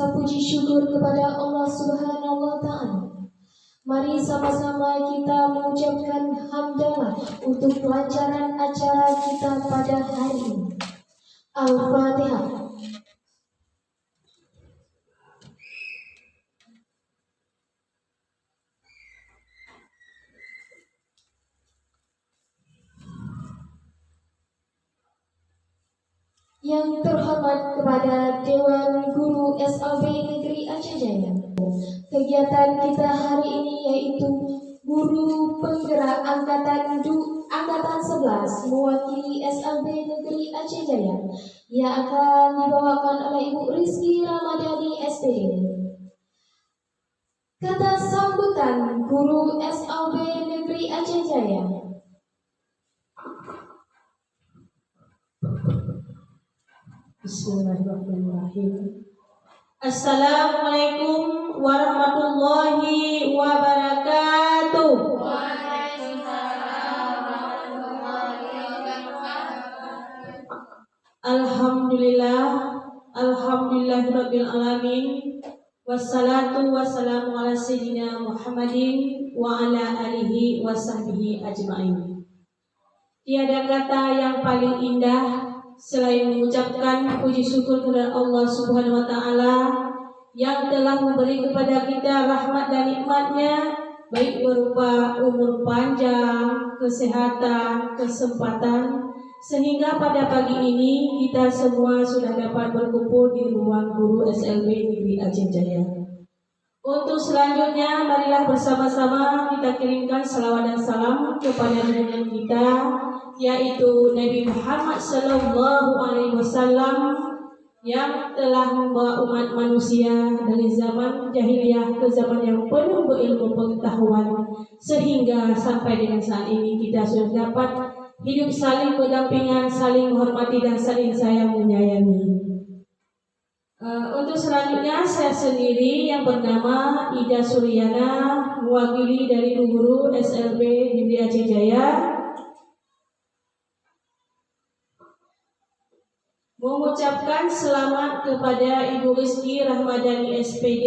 rasa puji syukur kepada Allah Subhanahu wa Ta'ala. Mari sama-sama kita mengucapkan hamdalah untuk kelancaran acara kita pada hari ini. Al-Fatihah. Yang terhormat kepada Dewan Guru SLB Negeri Aceh Jaya. Kegiatan kita hari ini yaitu Guru Penggerak Angkatan 11 mewakili SLB Negeri Aceh Jaya yang akan dibawakan oleh Ibu Rizky Ramadhani SPD. Kata sambutan Guru SLB Negeri Aceh Jaya. Bismillahirrahmanirrahim. Assalamualaikum warahmatullahi wabarakatuh. Waalaikumsalam warahmatullahi wabarakatuh. Alhamdulillahirabbil alamin. Wassalatu wassalamu ala sayyidina Muhammadin wa ala alihi wa sahbihi ajma'in. Tiada kata yang paling indah selain mengucapkan puji syukur kepada Allah Subhanahu wa Ta'ala yang telah memberi kepada kita rahmat dan nikmatnya, baik berupa umur panjang, kesehatan, kesempatan, sehingga pada pagi ini kita semua sudah dapat berkumpul di ruang guru SLB Negeri Aceh Jaya. Untuk selanjutnya, marilah bersama-sama kita kirimkan salawat dan salam kepada junjungan kita, yaitu Nabi Muhammad SAW yang telah membawa umat manusia dari zaman jahiliyah ke zaman yang penuh berilmu pengetahuan, sehingga sampai dengan saat ini kita sudah dapat hidup saling berdampingan, saling menghormati dan saling sayang menyayangi. Untuk selanjutnya saya sendiri yang bernama Ida Suryana mewakili dari guru SLB Negeri Aceh Jaya mengucapkan selamat kepada Ibu Rizky Ramadhani SPD,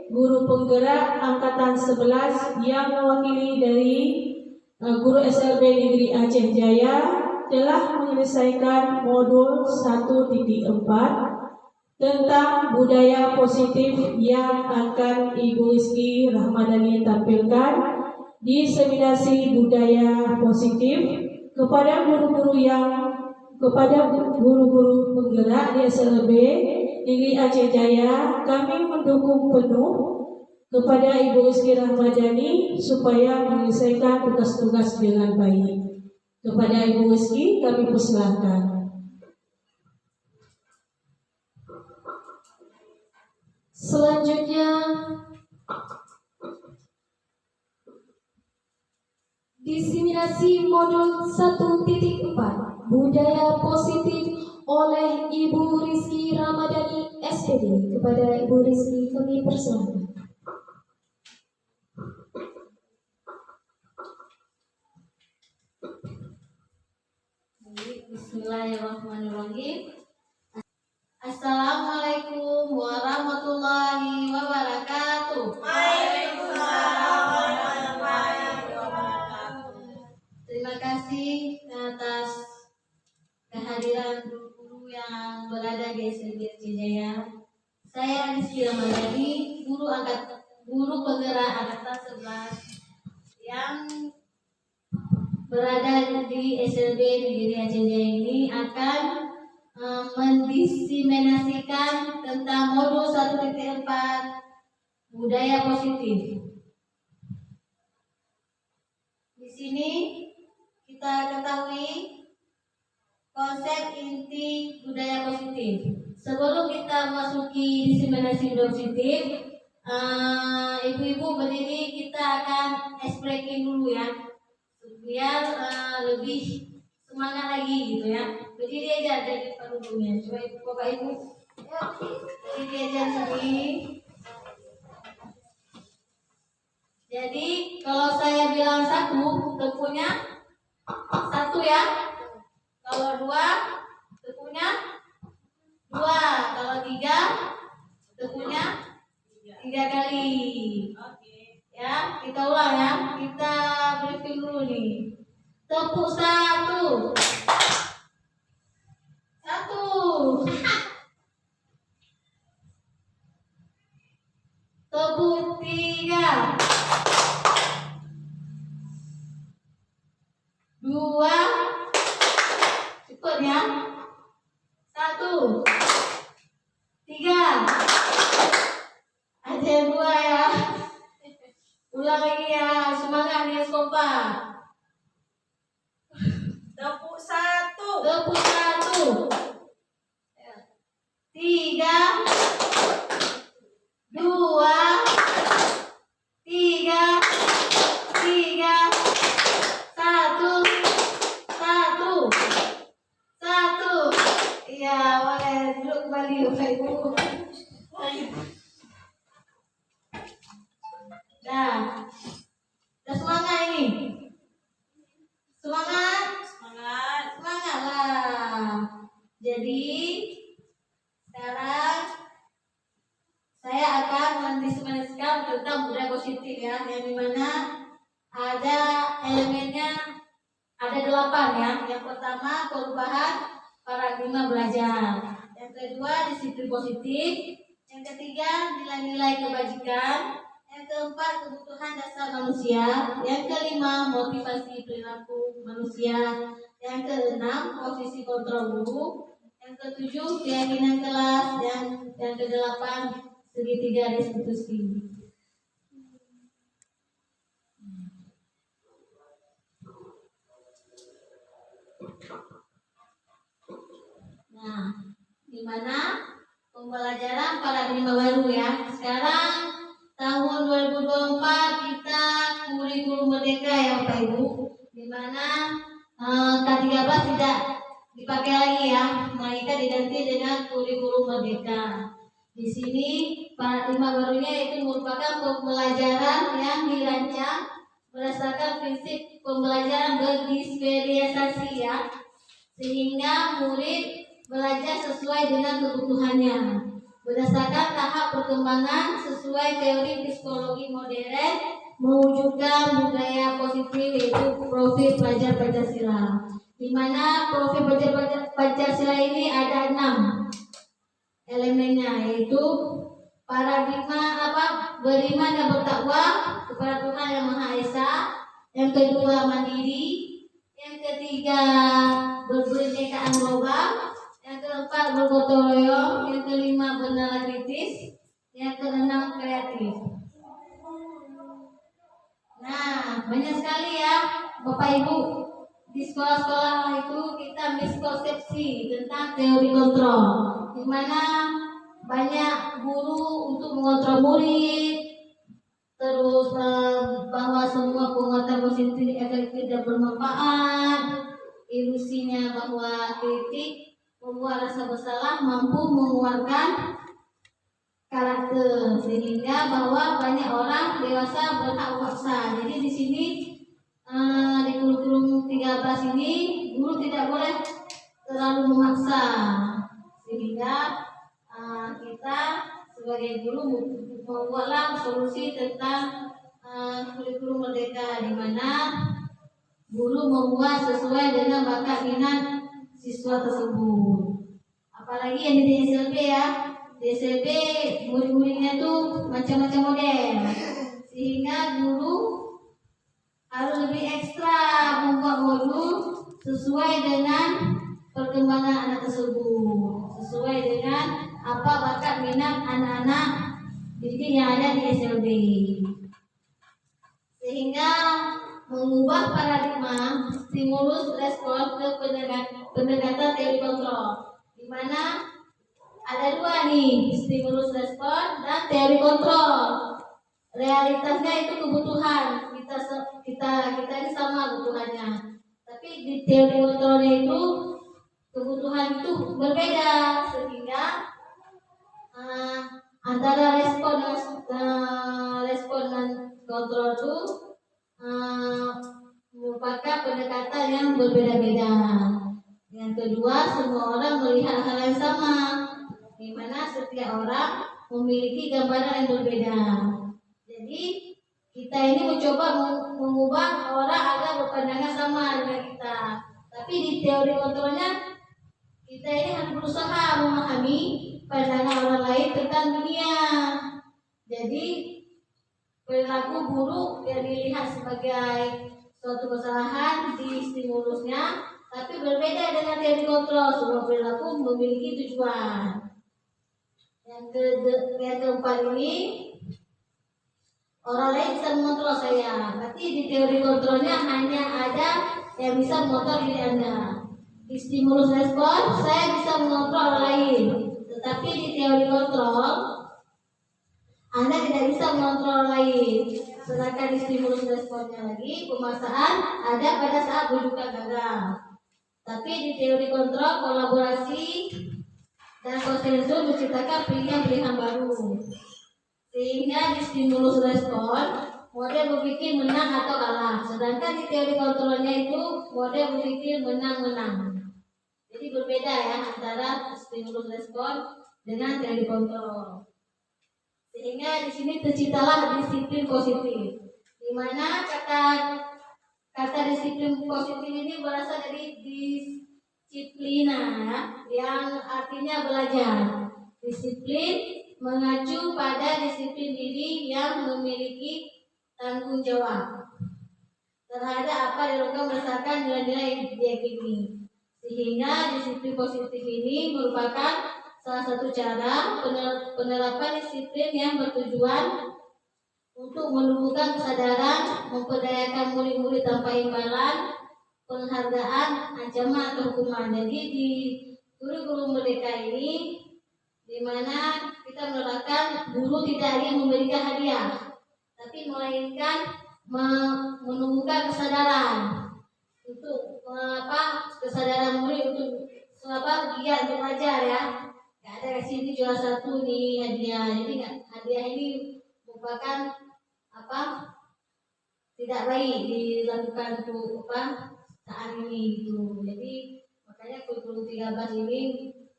guru penggerak angkatan 11 yang mewakili dari guru SLB Negeri Aceh Jaya telah menyelesaikan modul 1.4 tentang budaya positif yang akan Ibu Rizky Ramadhani tampilkan di seminasi budaya positif kepada guru-guru penggerak di SLB Negeri Aceh Jaya. Kami mendukung penuh kepada Ibu Rizky Ramadhani supaya menyelesaikan tugas-tugas dengan baik. Kepada Ibu Rizky kami persilahkan. Selanjutnya diseminasi modul 1.4 budaya positif oleh Ibu Rizky Ramadhani SPD. Kepada Ibu Rizky kami persilahkan. Bismillahirrahmanirrahim. Assalamualaikum warahmatullahi wabarakatuh. Waalaikumsalam warahmatullahi wabarakatuh. Terima kasih atas kehadiran guru-guru yang berada di SLB Aceh Jaya. Saya Rizky Ramadhani, guru penggerak angkatan 11 yang berada di SLB Negeri Aceh Jaya ini akan mendiseminasikan tentang modul 1.4 budaya positif. Di sini kita ketahui konsep inti budaya positif. Sebelum kita masuki diseminasi budaya positif, ibu-ibu berdiri, kita akan explaining dulu ya, biar lebih semangat lagi gitu ya. Berdiri aja dari penduduknya. Coba Bapak Ibu, berdiri aja sini. Jadi kalau saya bilang satu, tekunya satu ya. Kalau dua, tekunya dua. Kalau tiga, tekunya 3 kali. Ya, kita ulang ya. Kita briefing dulu nih. Tepuk 1. 1. Tepuk 3. 2. Cepet ya. 1. 3. Ada yang 2 ya. Ulang lagi ya. Semangat nih kompak. Tepuk 1. Tepuk 1. 3. 2. 3. 3. 1. 1. 1. Iya, boleh duduk kembali Bapak Ibu. Dah. Dah semangat ini. Semangat. Semangat. Semangat lah. Jadi sekarang saya akan mendiskusikan tentang budaya positif ya, yang dimana ada elemennya ada 8 ya. Yang pertama perubahan paradigma belajar. Yang kedua disiplin positif. Yang ketiga nilai-nilai kebajikan. Yang keempat kebutuhan dasar manusia. Yang kelima motivasi perilaku manusia. Yang keenam posisi kontrol guru. Yang ketujuh keyakinan kelas. Dan yang kedelapan segitiga restitusi. Nah, di mana pembelajaran paradigma baru ya. Sekarang tahun 2024 kita kurikulum merdeka ya Bapak Ibu, di mana K13 tidak dipakai lagi ya, melainkan diganti dengan kurikulum merdeka. Di sini paradigma barunya itu merupakan pembelajaran yang dirancang berdasarkan prinsip pembelajaran berdisperiasasi ya, sehingga murid belajar sesuai dengan kebutuhannya berdasarkan tahap perkembangan sesuai teori psikologi modern mewujudkan budaya positif, yaitu profil pelajar Pancasila, di mana profil pelajar Pancasila ini ada 6 elemennya, yaitu paradigma beriman dan bertakwa kepada Tuhan Yang Maha Esa. Yang kedua mandiri. Yang ketiga berkebinekaan global. Yang keempat bergotong royong. Yang kelima bernalar kritis. Yang keenam kreatif. Nah, banyak sekali ya Bapak Ibu, di sekolah-sekolah itu kita miskonsepsi tentang teori kontrol, di mana banyak guru untuk mengontrol murid, terus bahwa semua penguatan positif efektif dan bermanfaat, ilusinya bahwa kritik membuat rasa bersalah mampu mengeluarkan karakter, sehingga bahwa banyak orang dewasa berhak paksa. Jadi di sini di kurikulum 13 ini guru tidak boleh terlalu memaksa, sehingga kita sebagai guru membuatlah solusi tentang kurikulum merdeka, di mana guru membuat sesuai dengan bakat minat siswa tersebut. Apalagi yang di DSLB ya, DSLB murid-muridnya tuh macam-macam model, sehingga guru harus lebih ekstra membuat modul sesuai dengan perkembangan anak tersebut, sesuai dengan apa bakat minat anak-anak didik yang ada di SLB, sehingga mengubah paradigma stimulus respon ke pendekatan teori kontrol, di mana ada 2 nih, stimulus respon dan teori kontrol. Realitasnya itu kebutuhan kita ini sama kebutuhannya, tapi di teori kontrolnya itu kebutuhan itu berbeda, sehingga antara respon dan kontrol itu merupakan pendekatan yang berbeda-beda. Yang kedua, semua orang melihat hal yang sama, di mana setiap orang memiliki gambaran yang berbeda. Jadi kita ini mencoba mengubah orang agar berpandangan sama dengan kita. Tapi di teori kontrolnya kita ini harus berusaha memahami pandangan orang lain tentang dunia. Jadi perilaku buruk yang dilihat sebagai suatu kesalahan di stimulusnya, tapi berbeda dengan teori kontrol. Semua perilaku memiliki tujuan. Yang keempat ini, orang lain bisa mengontrol saya. Berarti di teori kontrolnya hanya ada yang bisa mengontrol diri Anda. Di stimulus respon, saya bisa mengontrol orang lain. Tetapi di teori kontrol, Anda tidak bisa mengontrol orang lain. Sedangkan di stimulus responnya lagi, pemaksaan ada pada saat bujukan gagal. Tapi di teori kontrol, kolaborasi dan konsensus menciptakan pilihan-pilihan baru. Sehingga di stimulus respon, model berpikir menang atau kalah. Sedangkan di teori kontrolnya itu, model berpikir menang-menang. Jadi berbeda ya antara stimulus respon dengan teori kontrol. Sehingga di sini terciptalah disiplin positif, di mana kata disiplin positif ini berasal dari disiplina yang artinya belajar. Disiplin mengacu pada disiplin diri yang memiliki tanggung jawab terhadap apa dilakukan berdasarkan nilai-nilai yang diyakini. Sehingga disiplin positif ini merupakan salah satu cara penerapan disiplin yang bertujuan untuk menumbuhkan kesadaran, memperdayakan murid-murid tanpa imbalan, penghargaan, ancaman atau hukuman. Jadi di kurikulum merdeka ini, di mana kita menerapkan guru tidak ingin memberikan hadiah, tapi melainkan menumbuhkan kesadaran untuk kesadaran murid untuk giat untuk belajar ya. Gak ada di sini juara satu nih hadiah. Jadi hadiah ini merupakan tidak baik dilakukan untuk saat ini gitu. Jadi makanya kurikulum 13 ini,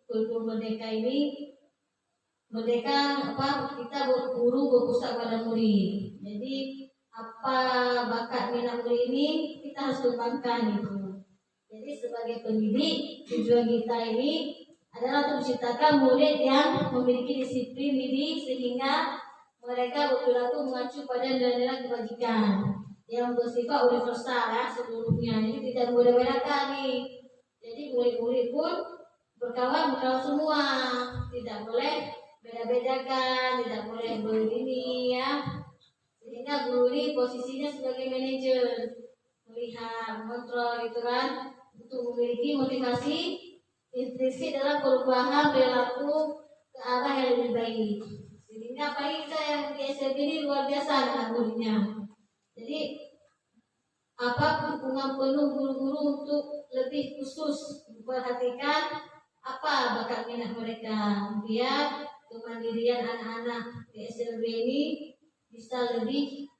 kurikulum merdeka ini, merdeka kita guru berpusat pada murid. Jadi apa bakat minat murid ini kita harus kembangkan gitu. Jadi sebagai pendidik, tujuan kita ini adalah untuk menciptakan murid yang memiliki disiplin diri sehingga mereka berperilaku mengacu pada nilai-nilai kebajikan yang bersifat universal ya seluruhnya. Jadi tidak berbeda-bedakan nih. Jadi murid-murid pun berkawan semua, tidak boleh beda-bedakan, tidak boleh begini ya. Sehingga guru ini posisinya sebagai manajer, melihat, mengontrol gitu kan, untuk memiliki motivasi intrinsik dalam perubahan perilaku ke arah yang lebih baik. Sehingga kita yang di SLB ini luar biasa dengan gurunya. Jadi dukungan penuh guru-guru untuk lebih khusus memperhatikan apa bakat minat mereka, biar kemandirian anak-anak di SLB ini bisa lebih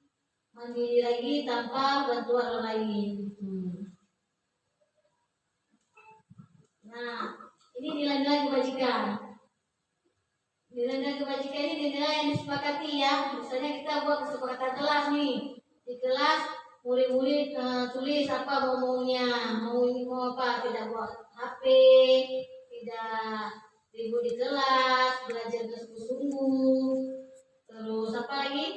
mandiri lagi tanpa bantuan orang lain. Nah, ini nilai-nilai kebajikan. Nilai-nilai kebajikan ini nilai yang disepakati ya. Misalnya kita buat kesepakatan kelas nih. Di kelas murid-murid tulis apa maunya, mau apa, tidak buat HP, tidak ribut di kelas, belajar bersungguh-sungguh. Terus apa lagi?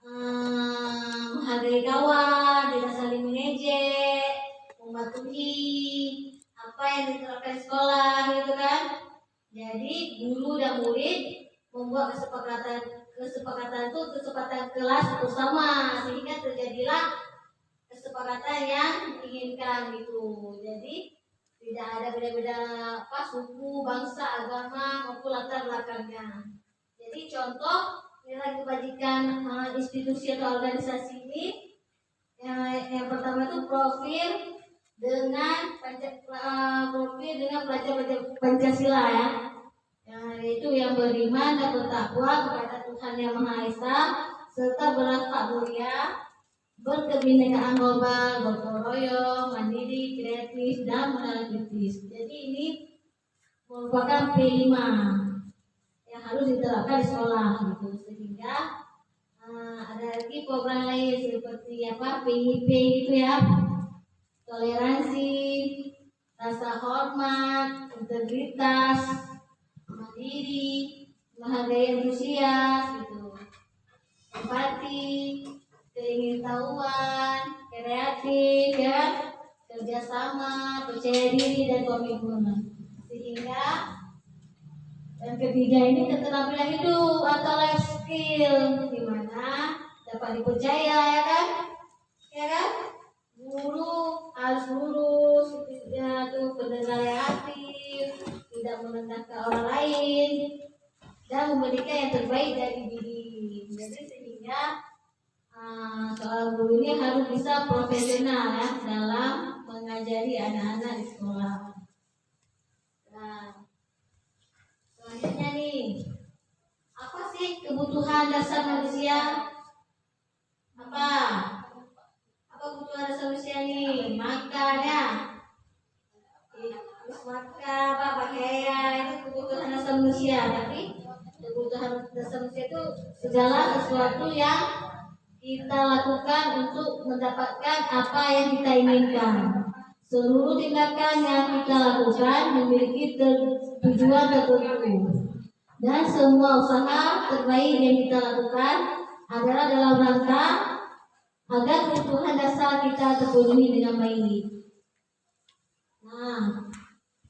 Menghargai kawan, tidak saling mengejek, mematuhi apa yang diterapkan di sekolah gitu kan. Jadi guru dan murid membuat kesepakatan itu kesepakatan kelas bersama sehingga terjadilah kesepakatan yang diinginkan gitu. Jadi tidak ada beda-beda suku, bangsa, agama maupun latar belakangnya. Jadi contoh nilai kebajikan institusi atau organisasi ini yang pertama itu profil dengan pelajar Pancasila ya. Yaitu yang beriman dan bertakwa kepada Tuhan Yang Maha Esa serta berakhlak mulia, berkebinekaan global, gotong royong, mandiri, kreatif dan analitis. Jadi ini merupakan P5 yang harus diterapkan di sekolah gitu. Sehingga ada lagi program lain seperti PIP gitu ya, toleransi, rasa hormat, integritas, mandiri, menghargai antusias gitu, empati, keingintahuan, kreatif ya, kerjasama, percaya diri dan komitmen. Sehingga yang ketiga ini keterampilan hidup atau life skill, di mana dapat dipercaya ya kan? Guru harus lurus, ya tuh pendengar yang aktif, tidak merendahkan orang lain, dan memberikan yang terbaik dari diri. Jadi sehingga seorang guru ini harus bisa profesional ya dalam mengajari anak-anak di sekolah. Nah, selanjutnya nih, apa sih kebutuhan dasar manusia? Apa kebutuhan dasar manusia nih? Makan ya, terus makan, pakaian, itu kebutuhan dasar manusia. Tapi kebutuhan dasar manusia itu segala sesuatu yang kita lakukan untuk mendapatkan apa yang kita inginkan. Seluruh tindakan yang kita lakukan memiliki tujuan tertentu, dan semua usaha terbaik yang kita lakukan adalah dalam rangka agar kebutuhan dasar kita terpenuhi dengan baik. Nah,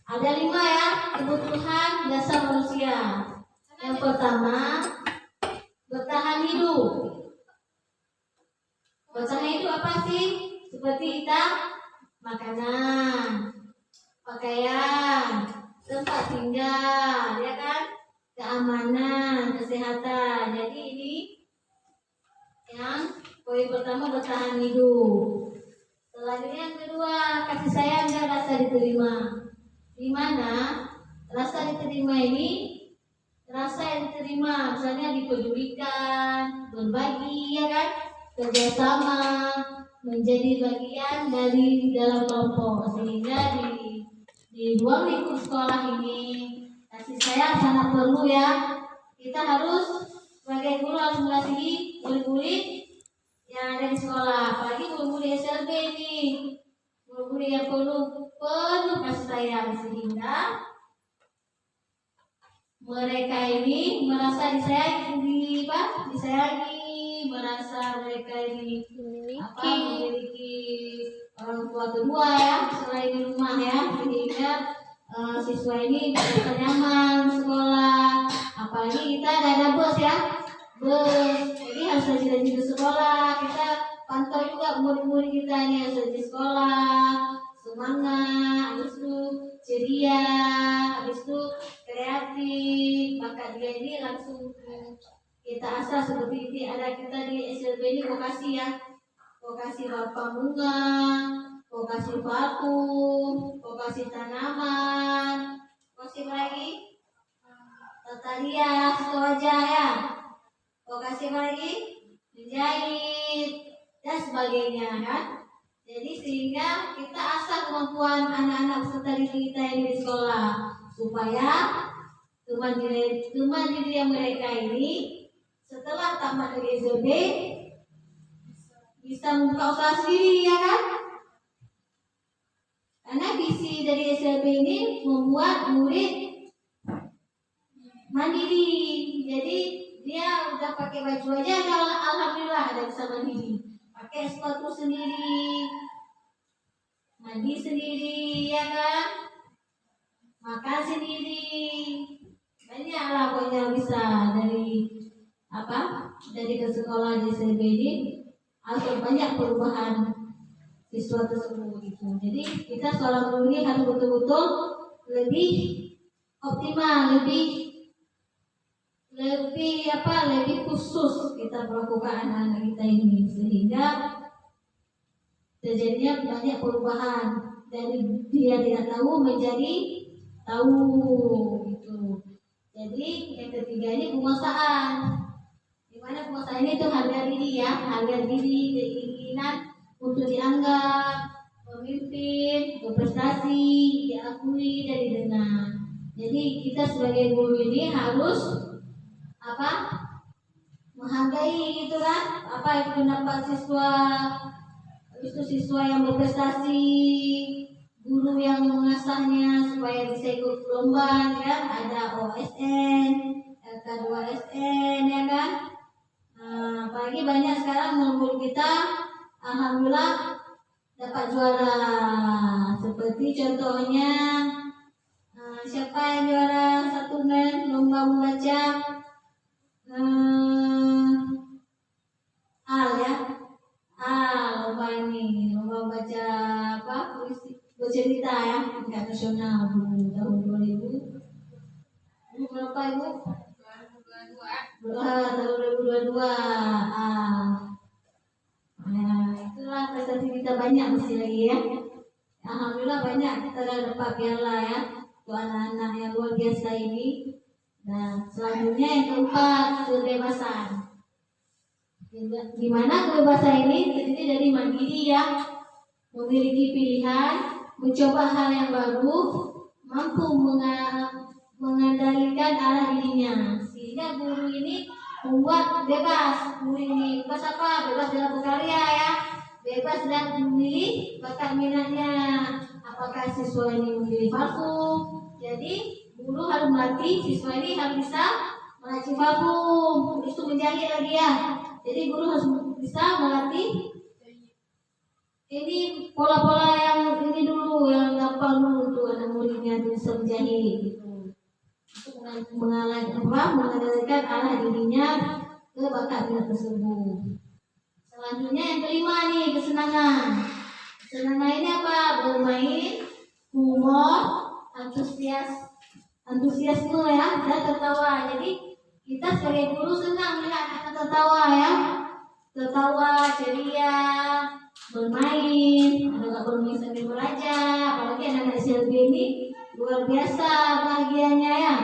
ada 5 ya kebutuhan dasar manusia. Yang pertama, bertahan hidup. Bertahan hidup apa sih? Seperti kita makanan, pakaian, tempat tinggal, ya kan? Keamanan, kesehatan. Jadi ini yang poin pertama, bertahan hidup. Selanjutnya yang kedua, kasih sayang dan rasa diterima. Di mana rasa diterima ini, rasa yang diterima misalnya dipedulikan, berbagi, ya kan? Kerjasama, menjadi bagian dari dalam kelompok. Sehingga di ruang lingkup sekolah ini kasih sayang sangat perlu ya. Kita harus sebagai guru harus mengasihi murid-murid yang ada di sekolah, apalagi murid-murid SLB ini, murid-murid yang penuh kasih sayang, sehingga mereka ini merasa disayangi, merasa mereka ini memiliki orang tua kedua ya selain di rumah ya, sehingga siswa ini merasa nyaman sekolah. Apalagi kita ada bus ya, jadi harus rajin ke sekolah. Kita pantau juga murid-murid kita ini harus rajin sekolah, semangat, habis itu ceria, habis itu kreatif, bakat dia ini langsung kita asah. Seperti ini ada kita di SLB ini vokasi ya, vokasi bunga, vokasi vakum, vokasi tanaman, vokasi lagi tata rias wajah ya, vokasi lagi menjahit dan sebagainya kan. Jadi sehingga kita asah kemampuan anak-anak peserta didik kita ini di sekolah, supaya kemandirian yang mereka ini setelah tamat dari SLB bisa membuka usaha sendiri ya kan. Karena visi dari SLB ini membuat murid mandiri. Jadi dia udah pakai baju aja, alhamdulillah ada bisa mandiri. Pakai sepatu sendiri, mandi sendiri, ya kan? Makan sendiri, banyak lah pokoknya bisa dari ke sekolah di SLB ini atau banyak perubahan siswa tersebut gitu. Jadi kita seorang guru ini harus betul-betul lebih optimal, lebih khusus kita melakukan anak-anak kita ini, sehingga terjadinya banyak perubahan dari dia tidak tahu menjadi tahu gitu. Jadi yang ketiga ini penguasaan, di mana penguasaan ini itu harga diri ya, harga diri, keinginan untuk dianggap pemimpin, berprestasi, diakui dan didengar. Jadi kita sebagai guru ini harus apa menghargai gitu kan apa itu pendapat siswa, itu siswa yang berprestasi, guru yang mengasahnya supaya bisa ikut lomba ya, ada OSN, LK2SN ya kan. Apalagi banyak sekarang guru kita alhamdulillah dapat juara, seperti contohnya siapa yang juara satu lomba membaca Al ya, lomba ini lomba baca apa bercerita ya tingkat nasional tahun 2000 berapa ibu? 2022. Itulah prestasi kita banyak masih lagi ya. Alhamdulillah banyak kita dapat piala ya untuk anak-anak yang luar biasa ini. Nah selanjutnya yang keempat, kebebasan. Di mana kebebasan ini terdiri dari mandiri ya, memiliki pilihan, mencoba hal yang baru, mampu mengendalikan arah dirinya. Sehingga guru ini membuat bebas. Guru ini bebas apa? Bebas dalam berkarya ya, bebas dalam memilih bakat minatnya. Apakah siswa ini memilih parfum? Jadi guru harus melatih siswa ini harus bisa meracik parfum, itu menjahit lagi ya. Jadi guru harus bisa melatih ini pola-pola yang ini dulu, yang gampang dulu untuk anak muridnya bisa menjahit gitu. Untuk mengendalikan arah dirinya ke bakat minat tersebut. Selanjutnya yang kelima nih, kesenangan. Kesenangan ini apa? Bermain, humor, antusiasme ya, dan tertawa. Jadi kita sebagai guru senang melihat anak tertawa ya, tertawa, ceria, bermain, ada bermain sambil belajar. Apalagi anak-anak SLB ini luar biasa bahagianya ya.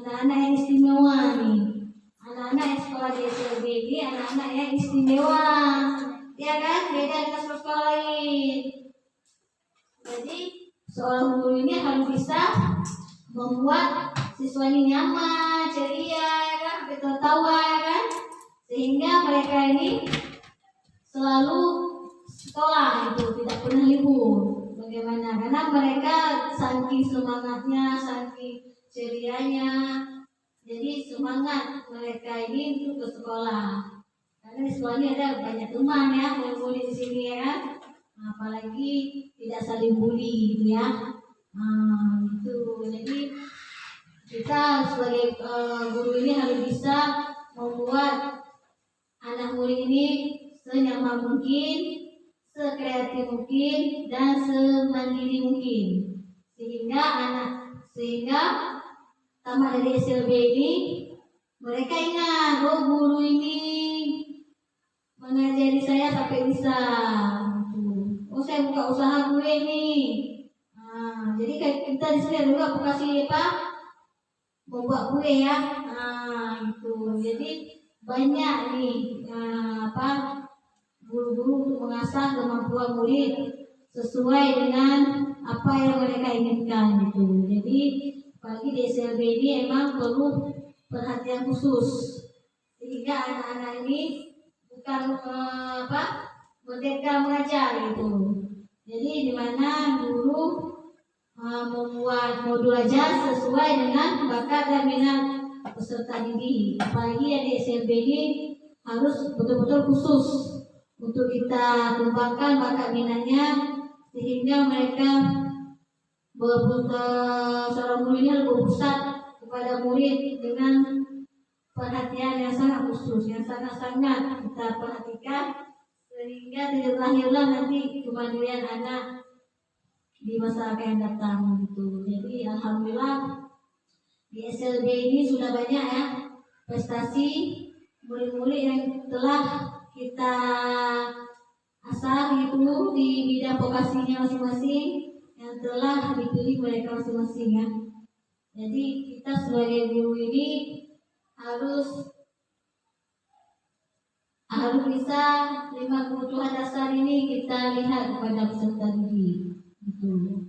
Anak-anak yang istimewa nih, anak-anak yang sekolah di SLB ini anak-anak yang istimewa, ya kan? Beda dengan sekolah lain. Jadi seorang guru ini harus bisa membuat siswa ini nyaman, ceria, ya kan, tertawa, ya kan, sehingga mereka ini selalu sekolah itu tidak pernah libur. Bagaimana? Karena mereka saking semangatnya, saking cerianya, jadi semangat mereka ini untuk ke sekolah. Karena di sekolah ini ada banyak teman ya, murid di sini ya kan, apalagi tidak saling bully gitu ya. Itu jadi kita sebagai guru ini harus bisa membuat anak murid ini senyaman mungkin, sekreatif mungkin, dan semandiri mungkin, sehingga tamat dari SLB ini mereka ingat, guru ini mengajari saya sampai bisa. Saya buka usaha gue nih. Jadi kita di sini juga kasih membuat kue ya. Gitu. Jadi banyak nih guru-guru untuk mengasah kemampuan murid sesuai dengan apa yang mereka inginkan gitu. Jadi apalagi di SLB ini emang perlu perhatian khusus sehingga anak-anak ini bukan merdeka mengajar gitu. Jadi di mana guru membuat modul ajar sesuai dengan bakat dan minat peserta didik. Apalagi yang di SLB ini harus betul-betul khusus untuk kita kembangkan bakat minatnya sehingga mereka seorang muridnya berpusat kepada murid dengan perhatian yang sangat khusus, yang sangat-sangat kita perhatikan sehingga tidak lahirlah nanti kemandirian anak di masa akan datang gitu. Jadi alhamdulillah di SLB ini sudah banyak ya prestasi murid-murid yang telah kita asah gitu di bidang vokasinya masing-masing yang telah dipilih mereka masing-masing ya. Jadi kita sebagai guru ini harus bisa 5 kebutuhan dasar ini kita lihat kepada peserta didik gitu.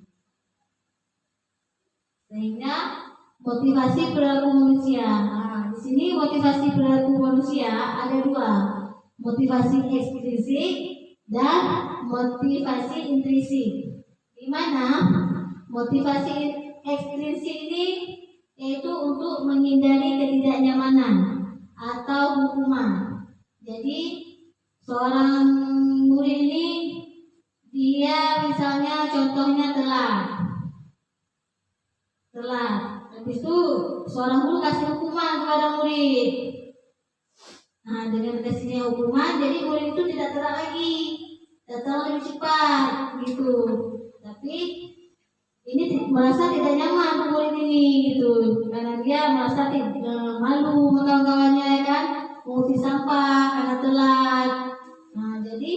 Sehingga motivasi perilaku manusia. Nah, di sini motivasi perilaku manusia ada dua, motivasi ekstrinsik dan motivasi intrinsik. Di mana motivasi ekstrinsik ini yaitu untuk menghindari ketidaknyamanan atau hukuman. Jadi seorang murid ini dia misalnya contohnya telat. Habis itu seorang guru kasih hukuman kepada murid. Nah, dengan kasihnya hukuman, jadi murid itu tidak telat lagi, datang lebih cepat, gitu. Tapi ini merasa tidak nyaman murid ini, gitu, karena dia merasa malu sama kawan-kawannya, ya kan, mengutip sampah karena telat. Nah, jadi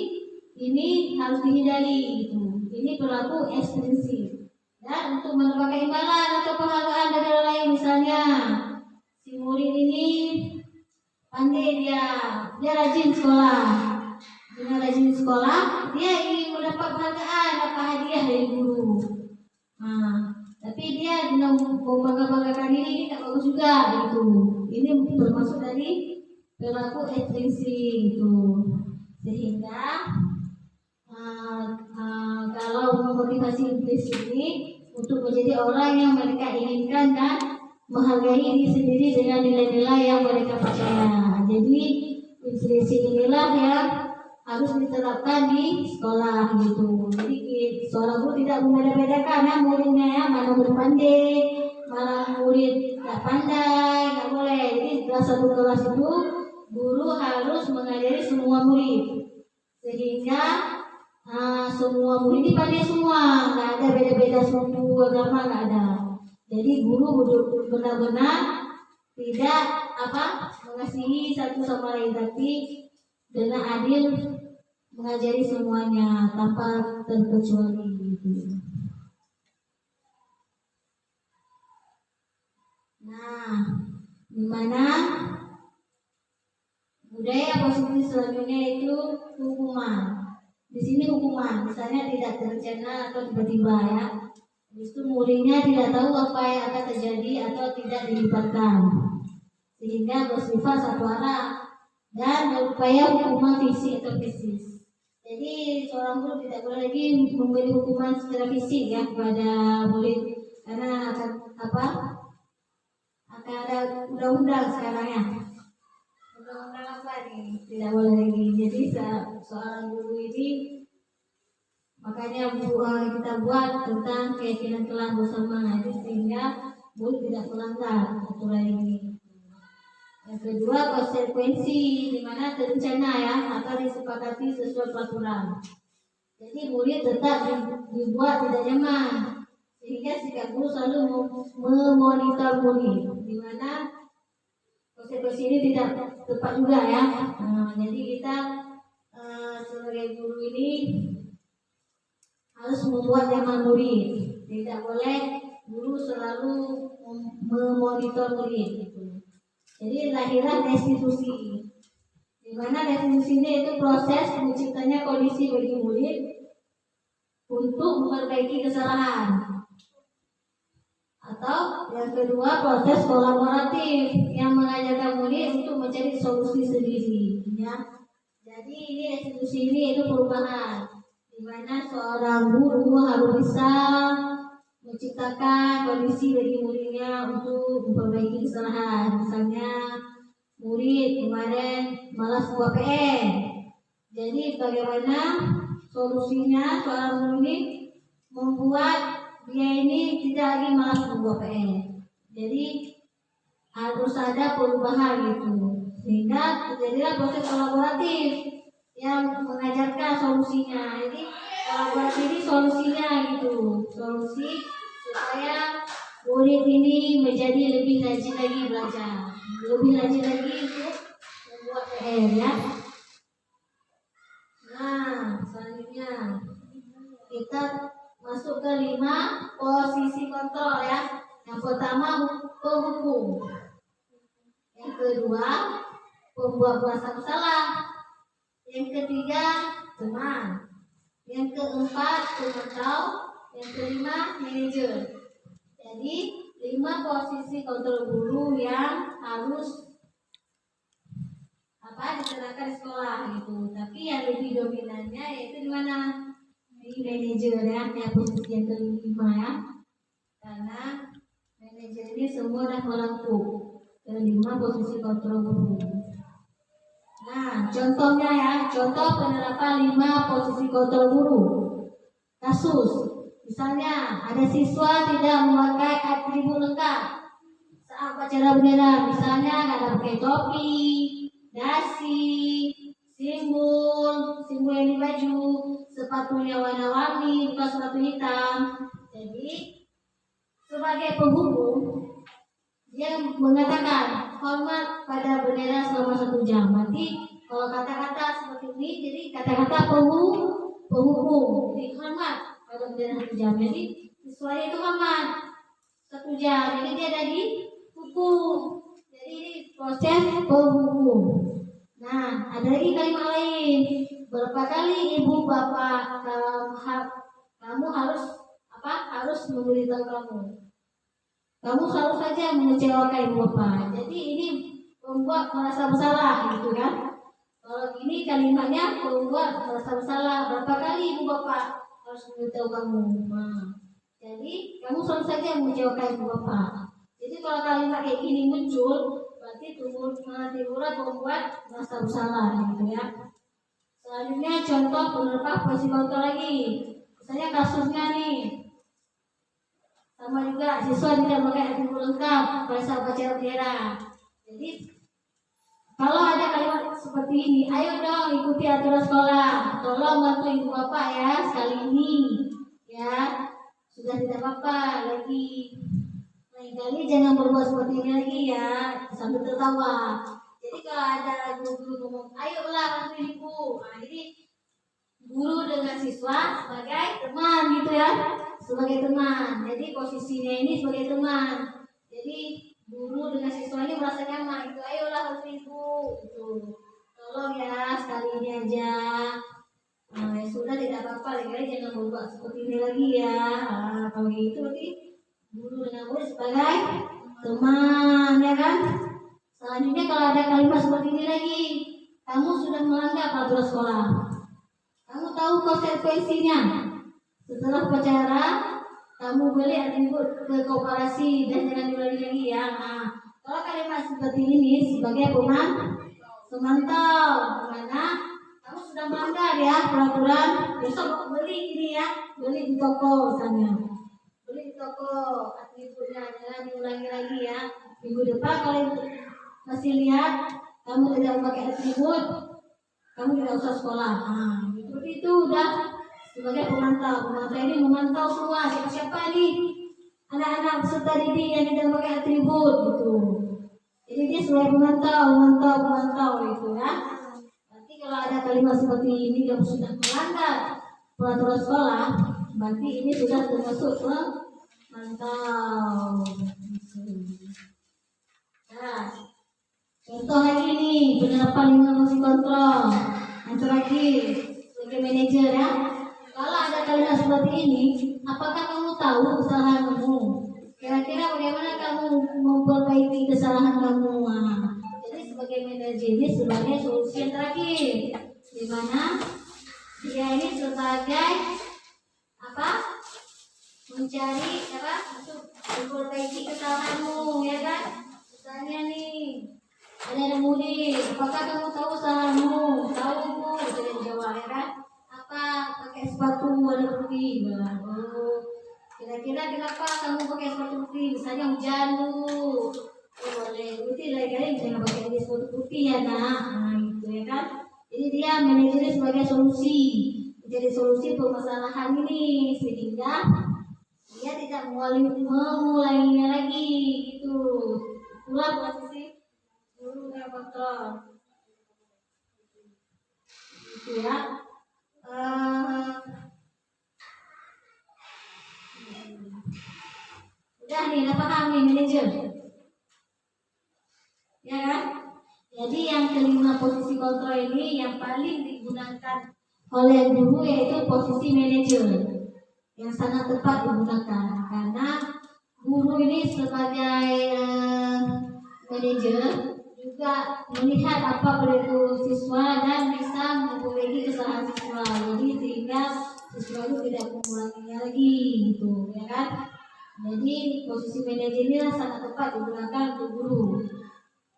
ini harus dihindari, gitu. Ini perilaku ekstrinsik. Dan untuk mendapatkan imbalan atau penghargaan dari orang lain, misalnya si murid ini pandai, dia rajin sekolah. Dengan rajin sekolah, dia ingin mendapat penghargaan atau hadiah dari guru. Nah, tapi dia dengan membangga-banggakan ini tidak bagus juga, gitu. Ini termasuk dari perilaku ekstrinsik, gitu. Sehingga kalau memotivasi intrinsik ini untuk menjadi orang yang mereka inginkan dan menghargai diri sendiri dengan nilai-nilai yang mereka percaya. Jadi intrinsik inilah yang harus diterapkan di sekolah, gitu. Jadi seorang guru tidak membeda-bedakan ya muridnya, ya mana murid pandai, mana murid tidak pandai, nggak boleh. Jadi dalam satu kelas itu guru harus mengajari semua murid sehingga semua murid ini pandai semua, nggak ada beda-beda suku agama, nggak ada. Jadi guru benar-benar tidak mengasihi satu sama lain, tapi dengan adil mengajari semuanya tanpa terkecuali, gitu. Nah, dimana budaya positif selanjutnya itu hukuman. Di sini hukuman, misalnya tidak terencana atau tiba-tiba, ya. Habis itu muridnya tidak tahu apa yang akan terjadi atau tidak dilibatkan, sehingga bersifat satu arah dan berupaya hukuman fisik atau fisis. Jadi seorang guru tidak boleh lagi memberi hukuman secara fisik ya kepada murid, karena akan ada undang-undang sekarang ya. Undang-undang apa nih? Tidak boleh lagi. Jadi seorang guru ini makanya kita buat tentang keyakinan kelas bersama, sehingga murid tidak melanggar aturan ini. Yang kedua, konsekuensi, di mana terencana ya atau disepakati sesuai peraturan. Jadi murid tetap dibuat tidak nyaman, sehingga sikap guru selalu memonitor murid, di mana konsekuensi ini tidak tepat juga ya. Jadi kita sebagai guru ini harus membuat nyaman murid. Tidak boleh guru selalu memonitor murid, gitu. Jadi lahirlah restitusi, di mana restitusi ini itu proses menciptanya kondisi bagi murid untuk memperbaiki kesalahan. Atau yang kedua, proses kolaboratif yang mengajarkan murid untuk mencari solusi sendiri, ya. Jadi ini restitusi ini itu perubahan, di mana seorang guru harus bisa menciptakan kondisi bagi muridnya untuk memperbaiki kesalahan. Misalnya murid kemarin malas buat PR, jadi bagaimana solusinya seorang murid membuat dia ini tidak lagi malas membuat PR. Jadi harus ada perubahan, gitu, sehingga terjadilah proses kolaboratif yang mengajarkan solusinya. Jadi kolaborasi ini solusinya, gitu, solusi supaya murid ini menjadi lebih rajin lagi belajar, lebih rajin lagi untuk membuat PR, ya. Nah, selanjutnya kita masuk ke 5 posisi kontrol, ya. Yang pertama penghukum, yang kedua pembuat merasa bersalah, yang ketiga teman, yang keempat pemantau, yang kelima manajer. Jadi 5 posisi kontrol guru yang harus diterapkan di sekolah gitu. Tapi yang lebih dominannya yaitu di mana? Di manajer ya, yang posisi yang kelima ya. Karena manajer ini semua dah melengkung kelima posisi kontrol guru. Nah, contohnya ya, contoh penerapan 5 posisi kontrol guru. Kasus, misalnya ada siswa tidak memakai atribut lengkap saat upacara bendera, misalnya nggak ada pakai topi, dasi, simbol yang di baju, sepatunya warna-warni, bukan sepatu hitam. Jadi sebagai penghubung dia mengatakan hormat pada bendera selama 1 jam. Nanti kalau kata-kata seperti ini, jadi kata-kata penghubung. Jadi hormat pada bendera 1 jam. Jadi siswanya itu hormat 1 jam. Jadi dia ada di hukum. Jadi ini proses penghubung. Nah, ada lagi kalimat lain. Berapa kali ibu bapak kamu harus memberitahu kamu. Kamu selalu saja mengecewakan ibu bapak. Jadi ini membuat merasa bersalah, gitu kan? Kalau ini kalimatnya membuat merasa bersalah. Berapa kali ibu bapak harus memberitahu kamu? Nah, jadi kamu selalu saja mengecewakan ibu bapak. Jadi kalau kalimat kayak gini muncul, berarti timbullah membuat merasa bersalah, gitu ya. Selanjutnya contoh penerapan posisi kontrol lagi. Misalnya kasusnya nih. Sama juga siswa tidak memakai atribut lengkap pada saat upacara bendera. Jadi kalau ada kalimat seperti ini, ayo dong ikuti aturan sekolah. Tolong bantu ibu bapak ya sekali ini, ya sudah tidak apa-apa lagi. Lain kali jangan berbuat seperti ini lagi ya, sambil tertawa. Jadi kalau ada guru ngomong, ayolah bantu ibu. Nah, jadi guru dengan siswa sebagai teman gitu ya, sebagai teman. Jadi posisinya ini sebagai teman. Jadi guru dengan siswa ini merasa nyaman. Itu ayolah harus ibu. Itu tolong ya sekali ini aja. Nah, ya sudah tidak apa-apa. Lagi jangan berbuat seperti ini lagi ya. Nah, kalau gitu berarti guru dengan murid sebagai teman, ya kan? Selanjutnya kalau ada kalimat seperti ini lagi, kamu sudah melanggar peraturan sekolah. Kamu tahu konsekuensinya. Setelah upacara, kamu beli atribut ke koperasi dan jangan diulangi lagi ya. Nah, kalau kalimat seperti ini sebagai pemantau, mana kamu sudah melanggar ya peraturan. Besok beli ini ya, beli di toko misalnya. Beli di toko atributnya, jangan diulangi lagi ya. Minggu depan kalau masih lihat kamu tidak memakai atribut, kamu tidak usah sekolah. Nah, seperti itu udah sebagai pemantau. Pemantau ini memantau semua siapa nih anak-anak peserta didik yang tidak memakai atribut gitu. Jadi dia sebagai pemantau itu ya. Nanti kalau ada kalimat seperti ini yang sudah melanggar peraturan sekolah, berarti ini sudah termasuk pemantau. Nah, contoh lagi nih penerapan 5 fungsi kontrol. Yang terakhir sebagai manajer ya. Kalau ada kalimat seperti ini, apakah kamu tahu kesalahanmu? Kira-kira bagaimana kamu memperbaiki kesalahan kamu? Nah, jadi sebagai manajer ini sebagai solusi yang terakhir, di mana dia ini sebagai mencari untuk memperbaiki kesalahanmu, ya kan? Misalnya nih, ada yang mudik, apakah kamu tahu kesalahanmu? Tahu bu, jadi jawab ya kan? Pakai sepatu warna putih. Kira-kira kenapa kamu pakai sepatu putih? Misalnya hujan bu, boleh putih lagi jangan pakai sepatu putih ya nak. Nah itu ya kan. Jadi dia manajernya sebagai solusi, menjadi solusi permasalahan ini sehingga dia tidak mengulanginya lagi gitu. Itulah posisi guru yang kontrol. Gitu ya. Udah nih, udah paham nih manajer, ya kan? Jadi yang kelima posisi kontrol ini yang paling digunakan oleh guru yaitu posisi manajer, yang sangat tepat digunakan karena guru ini sebagai manajer juga melihat apa perilaku siswa dan bisa memperbaiki kesalahan siswa. Jadi sehingga siswa itu tidak mengulanginya lagi, gitu, ya kan? Jadi posisi manajer ini sangat tepat digunakan untuk guru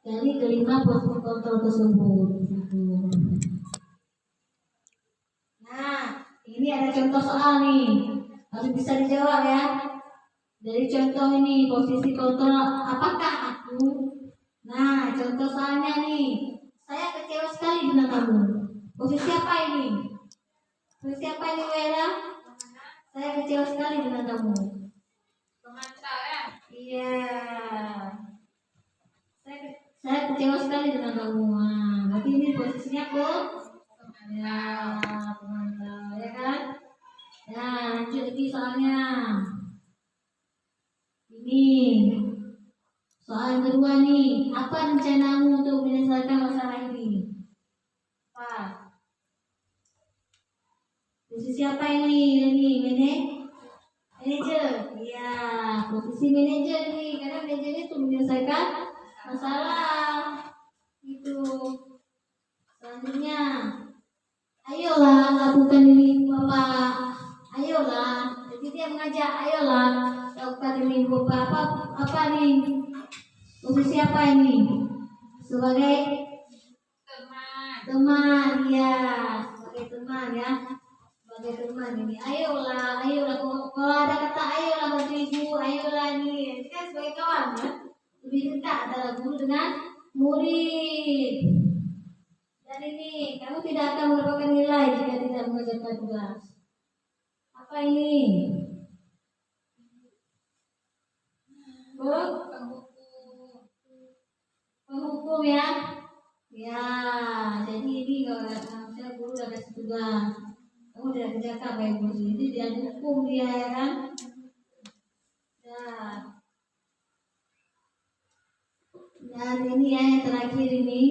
dari kelima posisi kontrol tersebut. Gitu. Nah, ini ada contoh soal nih, harus bisa dijawab ya. Dari contoh ini posisi kontrol apakah aku? Nah, contoh soalnya nih, saya kecewa sekali dengan kamu. Posisi apa ini? Posisi apa ini, Wera? Saya kecewa sekali dengan kamu. Pemantra ya. Iya. Saya kecewa sekali dengan kamu. Nah, berarti ini posisinya kok? Ya, pemantau, ya kan? Ya, lanjut lagi soalnya. Ini soal yang kedua nih. Apa rencanamu untuk menyelesaikan masalah ini? Apa? Posisi apa ini? Manajer. Iya, posisi manajer nih. Karena manajer itu menyelesaikan masalah. Itu. Selanjutnya, ayolah lakukan ini Bapak. Ayolah. Jadi dia mengajak, ayolah lakukan ini Bapak. Apa nih? Posisi apa ini? Sebagai teman, ya. Sebagai teman ya. Sebagai teman ini. Ayolah. Kalau ada kata ayolah bantu ibu, ayolah nih. Ini kan sebagai kawan ya. Lebih dekat antara guru dengan murid. Dan ini, kamu tidak akan mendapatkan nilai jika tidak mengerjakan tugas. Apa ini? Penghukum ya. Ya, jadi ini kalau saya guru udah kasih tugas, kamu tidak kerjakan baik bos ini dia hukum dia ya kan. Ya. Dan ini ya yang terakhir ini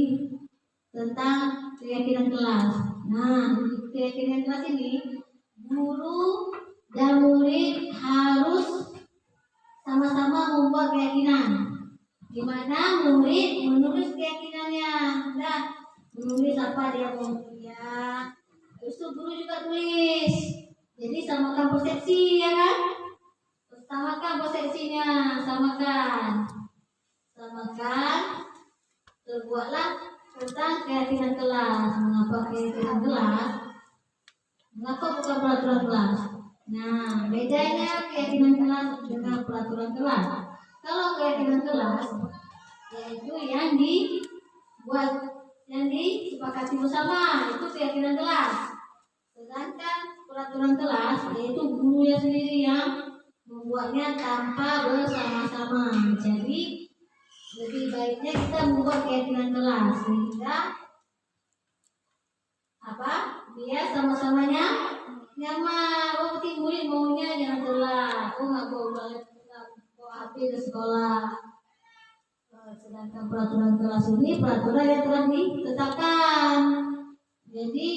tentang keyakinan kelas. Nah, keyakinan kelas ini guru dan murid harus sama-sama membuat keyakinan. Di mana murid menulis keyakinannya. Nah, menulis apa dia mau ya. Terus guru juga tulis. Jadi samakan persepsi ya kan? Samakan persepsinya, samakan. Terbuatlah tentang keyakinan kelas. Mengapa keyakinan kelas? Mengapa bukan peraturan kelas? Nah, bedanya keyakinan kelas dengan peraturan kelas. Kalau keyakinan kelas yaitu yang dibuat, yang disepakati bersama, itu keyakinan kelas. Sedangkan peraturan kelas yaitu gurunya sendiri yang membuatnya tanpa bersama-sama. Jadi lebih baiknya kita membuat keyakinan kelas sehingga apa? Dia sama-samanya nyaman. Oh, murid maunya jangan telat. Oh, nggak boleh HP ke sekolah. Sedangkan peraturan kelas ini peraturan yang telah ditetapkan. Jadi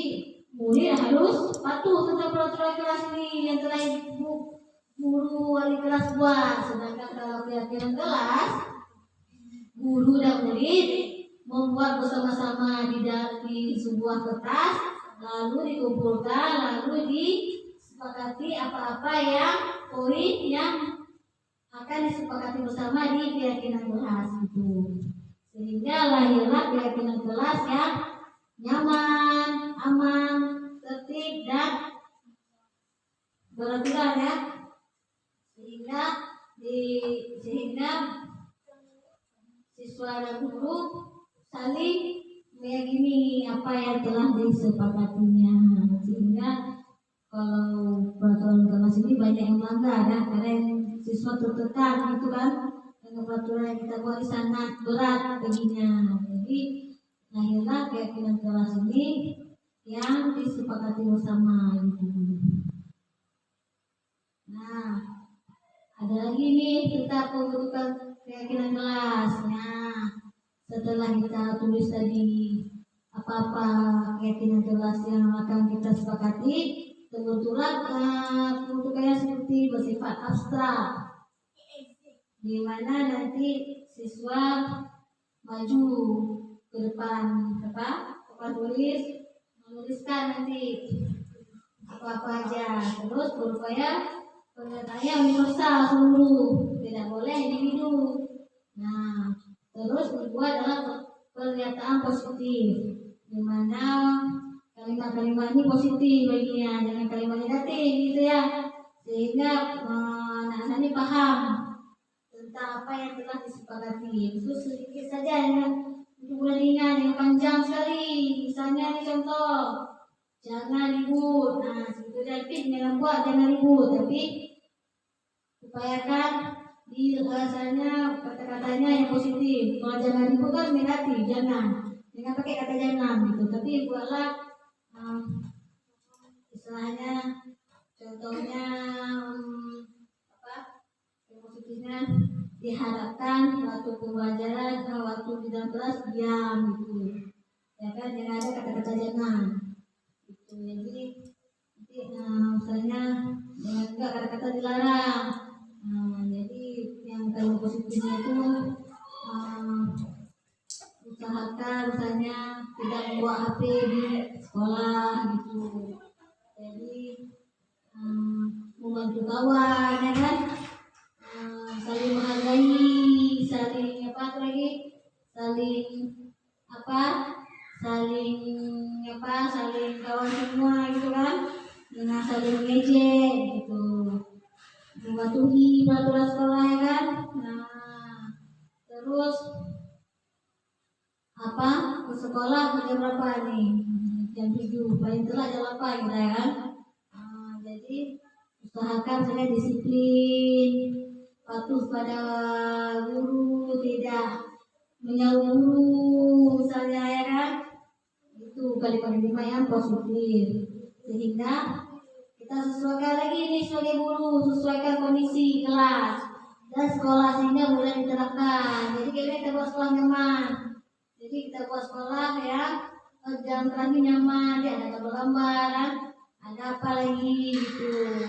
murid harus patuh tentang peraturan kelas ini yang telah guru wali kelas buat. Sedangkan kalau keyakinan kelas, guru dan murid membuat bersama-sama di sebuah kertas, lalu dikumpulkan, lalu disepakati apa-apa yang poin yang akan disepakati bersama di keyakinan kelas itu. Sehingga lahirlah keyakinan kelas yang nyaman, aman, tertib dan beraturan ya. Sehingga siswa dan guru saling meyakini apa yang telah disepakatinya. Sehingga kalau peraturan kelas ini banyak yang melanggar ya, karena siswa tertekan itu kan, dengan peraturan yang kita buat sangat berat baginya. Jadi lahirlah keyakinan kelas ini yang disepakati bersama gitu. Nah, ada lagi nih tentang pembentukan keyakinan kelas. Nah, setelah kita tulis tadi apa-apa keyakinan kelas yang akan kita sepakati, kebetulan pembentukannya seperti bersifat abstrak. di mana nanti siswa maju ke depan tulis menuliskan nanti apa aja, terus berupaya pernyataannya universal seluruh, tidak boleh individu. Nah, terus kedua adalah pernyataan positif, di mana kalimat-kalimat ini positif baginya, jangan kalimat negatif gitu ya, sehingga anak-anak ini paham tentang apa yang telah disepakati. Itu sedikit saja yang untuk bulan ringan yang panjang sekali. Misalnya ini contoh, jangan ribut. Nah, sebetulnya jangan buat jangan ribut, tapi upayakan di bahasanya kata-katanya yang positif. Kalau jangan ribut kan negatif, jangan pakai kata jangan gitu. Tapi buatlah istilahnya, contohnya yang positifnya diharapkan waktu pembelajaran atau waktu di dalam kelas diam gitu, ya kan, jangan ada kata-kata jangan gitu. Jadi misalnya jangan juga kata-kata dilarang. Jadi yang kalau positifnya itu usahakan misalnya tidak membawa HP di sekolah gitu. Jadi membantu kawan, ya kan, saling menghargai, saling saling kawan semua gitu kan, dengan saling mengejek gitu, mematuhi peraturan sekolah, ya kan. Nah, terus ke sekolah jam berapa nih? Jam 7, paling telat jam 8 gitu, ya kan. Jadi usahakan saya disiplin, patuh pada guru, tidak menyalahkan guru misalnya, ya kan. Itu kalimat-kalimat yang positif, sehingga kita sesuaikan lagi nih sebagai guru, sesuaikan kondisi kelas dan sekolah sehingga mudah diterapkan. Jadi kita buat sekolah nyaman. Jadi kita buat sekolah yang jalan terang nyaman, ya, ada gambar-gambar, ada apa lagi gitu,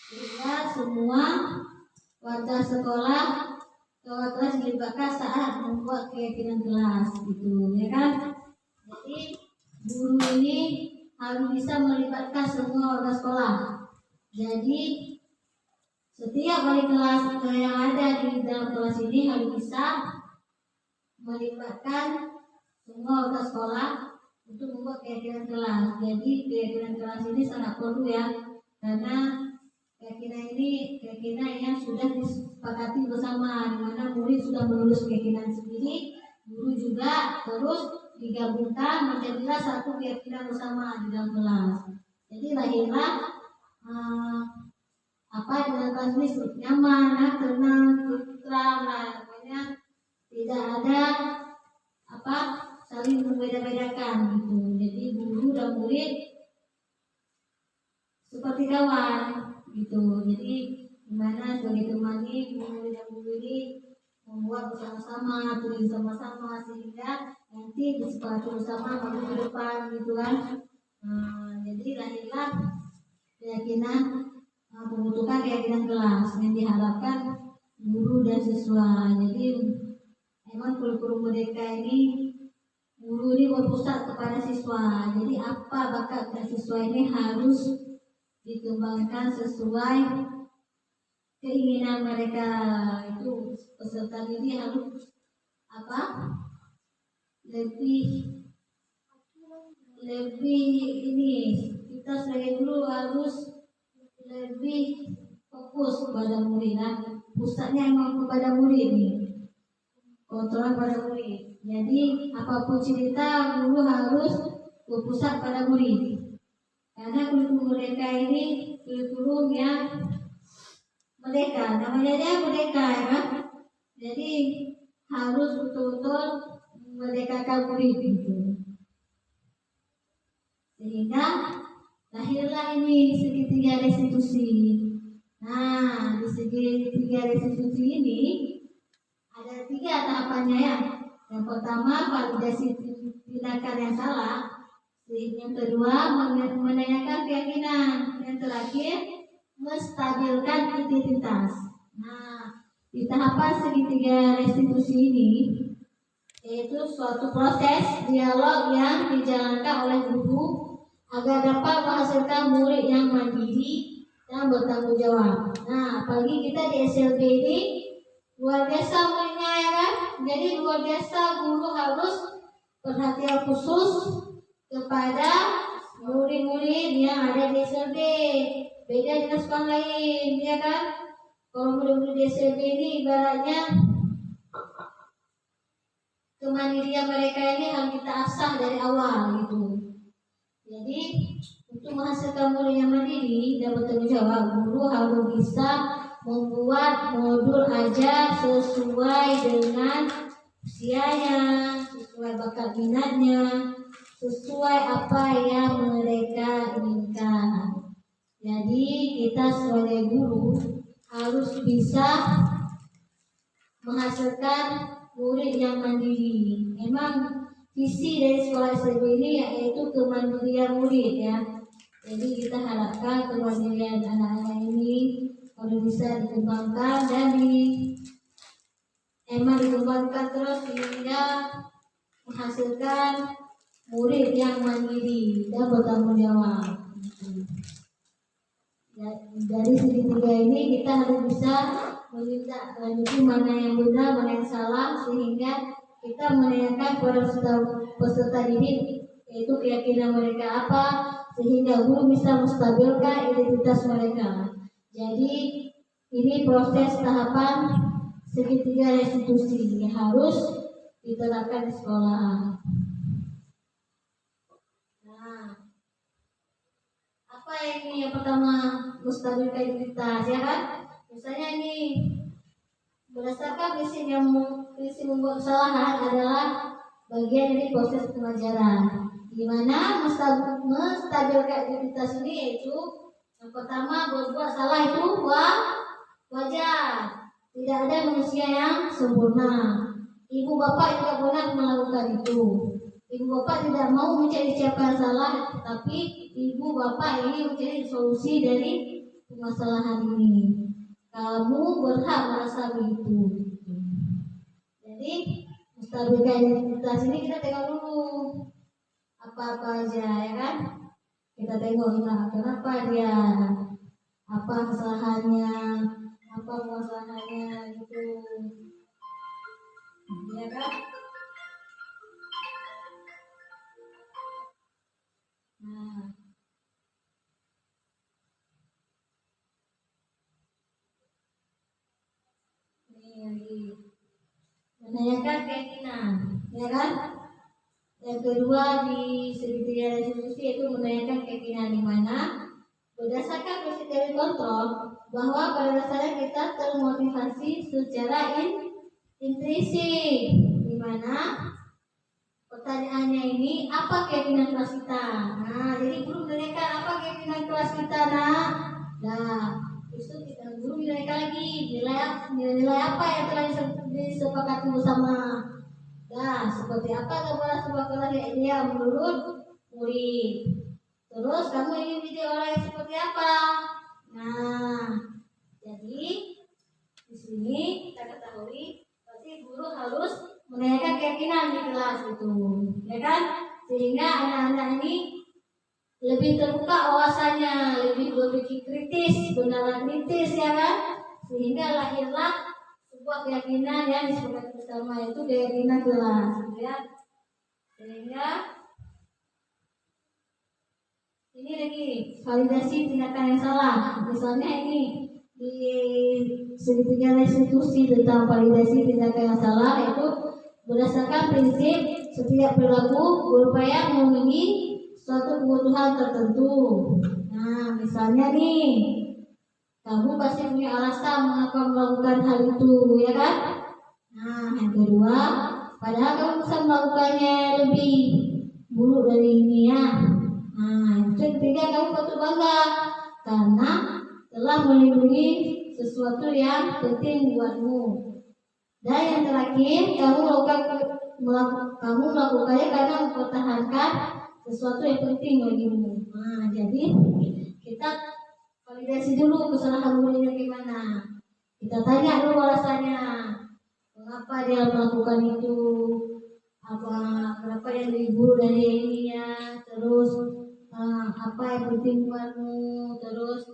sehingga semua warga sekolah kelas dilibatkan saat membuat keyakinan kelas gitu, ya kan. Jadi guru ini harus bisa melibatkan semua warga sekolah. Jadi setiap wali kelas yang ada di dalam kelas ini harus bisa melibatkan semua warga sekolah untuk membuat keyakinan kelas. Jadi keyakinan kelas ini sangat perlu, ya, karena keyakinan ini keyakinan yang sudah disepakati bersama, di mana murid sudah menulis keyakinan sendiri, guru juga, terus digabungkan menjadilah satu keyakinan bersama di dalam kelas. Jadi lahirlah dengan kelas ini nyaman, tenang, tentram, namanya tidak ada saling membeda-bedakan gitu. Jadi guru dan murid seperti kawan gitu. Jadi gimana sebagai teman ini, murid dan guru ini membuat bersama-sama, tulis sama-sama, sehingga nanti disepakati bersama maju ke depan gitu kan. Jadi lahirlah keyakinan, pembentukan keyakinan kelas yang diharapkan guru dan siswa. Jadi memang kurikulum merdeka ini guru ini berpusat kepada siswa. Jadi apa bakat dan siswa ini harus dikembangkan sesuai keinginan mereka. Itu peserta ini harus lebih ini, kita sebagai guru harus lebih fokus kepada murid, pusatnya emang kepada murid nih, kontrol pada murid. Jadi apapun cerita guru harus berpusat pada murid, karena kurikulum merdeka ini kurikulum yang merdeka, namanya aja merdeka, ya kan. Jadi harus betul-betul merdekakan murid gitu. Sehingga lahirlah ini segitiga restitusi. Nah, di segitiga restitusi ini ada 3 tahapannya, ya. Yang pertama, validasi tindakan yang salah. Yang kedua, menanyakan keyakinan. Yang terakhir, menstabilkan identitas. Nah, Di tahapan segitiga restitusi ini, yaitu suatu proses dialog yang dijalankan oleh guru agar dapat menghasilkan murid yang mandiri dan bertanggung jawab. Nah, apalagi kita di SLB ini luar biasa muridnya ya kan? Jadi luar biasa, guru harus perhatian khusus kepada murid-murid yang ada di SLB. Beda dengan sekolah lain, ya kan? Kalau murid-murid di SLB ini ibaratnya kemandirian mereka ini harus kita asah dari awal gitu. Jadi untuk menghasilkan murid yang mandiri dan bertanggung jawab, guru harus bisa membuat modul ajar sesuai dengan usianya, sesuai bakat minatnya, sesuai apa yang mereka inginkan. Jadi kita sebagai guru harus bisa menghasilkan murid yang mandiri. Memang visi dari sekolah SLB ini yaitu kemandirian murid ya. Jadi kita harapkan kemandirian anak-anak ini harus bisa dikembangkan dan dikembangkan terus sehingga menghasilkan murid yang mandiri dan bertanggung jawab. Dari segitiga ini kita harus bisa menindaklanjuti mana yang benar, mana yang salah, sehingga kita menanyakan kepada peserta didik yaitu keyakinan mereka apa, sehingga guru bisa menstabilkan identitas mereka. Jadi ini proses tahapan segitiga restitusi yang harus diterapkan di sekolah. Apa ini yang pertama, menstabilkan identitas ya kan? Misalnya ini berdasarkan prinsip membuat kesalahan adalah bagian dari proses pengajaran. Di mana menstabilkan identitas ini yaitu yang pertama, berbuat salah itu wajar. Tidak ada manusia yang sempurna. Ibu bapak tidak pernah melakukan itu. Ibu bapak tidak mau mencari siapa yang salah, tapi ibu bapak ini mencari solusi dari permasalahan ini. Kamu berhak merasa begitu. Jadi menstabilkan identitas ini kita tengok dulu apa-apa aja ya kan. Kita tengok kenapa dia, apa kesalahannya, apa permasalahannya gitu, ya kan? Nah, ini lagi menanyakan keyakinan, ya kan? Yang kedua di segitiga restitusi yaitu menanyakan keyakinan, di mana berdasarkan prinsip dari kontrol bahwa pada dasarnya kita termotivasi secara intrinsik, di mana pertanyaannya ini apa keyakinan kelas kita. Nah, jadi guru menanyakan apa keyakinan kelas kita, nak. Nah, itu kita guru menanyakan lagi nilai apa yang telah disepakati bersama. Nah, seperti apa gambaran sebuah kelas yang ideal menurut murid. Terus kamu ingin jadi orang yang seperti apa? Nah, jadi di sini kita ketahui pasti guru harus menanyakan keyakinan di kelas itu, ya kan? Sehingga anak-anak ini lebih terbuka wawasannya, lebih berpikir kritis, benar kritis, ya kan? Sehingga lahirlah sebuah keyakinan yang disepakati bersama, itu keyakinan kelas, ya. Sehingga ini lagi validasi tindakan yang salah. Misalnya ini di segitiga restitusi tentang validasi tindakan yang salah, yaitu berdasarkan prinsip setiap perilaku berupaya memenuhi suatu kebutuhan tertentu. Nah, misalnya nih, kamu pasti punya alasan mengapa melakukan hal itu, ya kan? Nah, yang kedua, padahal kamu bisa melakukannya lebih buruk dari ini ya. Nah, yang ketiga, kamu patut bangga karena telah melindungi sesuatu yang penting buatmu. Dan yang terakhir, kamu melakukannya karena mempertahankan sesuatu yang penting bagimu. Nah, jadi kita validasi dulu kesalahan muridnya gimana. Kita tanya dulu alasannya, mengapa dia melakukan itu, kenapa dia libur dari ininya, terus apa yang penting buatmu, terus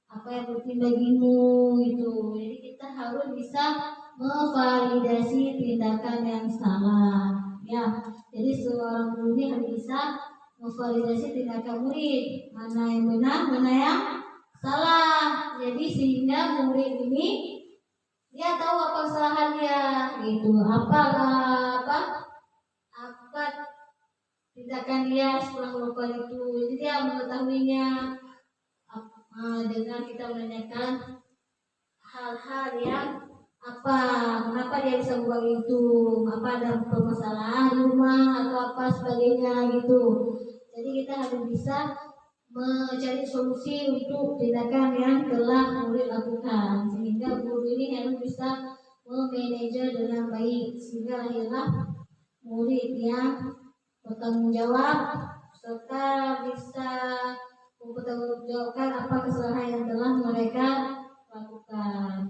apa yang penting bagimu itu. Jadi kita harus bisa memvalidasi tindakan yang salah. Ya, jadi seorang guru ini harus bisa memvalidasi tindakan murid, mana yang benar, mana yang salah. Jadi sehingga murid ini dia tahu apa kesalahannya, gitu. Apa tindakan dia setelah melakukan itu. Jadi dia mengetahuinya dengan kita menanyakan hal-hal yang kenapa dia bisa buat itu, apa ada permasalahan di rumah atau apa sebagainya gitu. Jadi kita harus bisa mencari solusi untuk tindakan yang telah murid lakukan, sehingga guru ini harus bisa memanajer dengan baik sehingga lahirlah murid yang bertanggung jawab serta bisa mempertanggungjawabkan apa kesalahan yang telah mereka lakukan.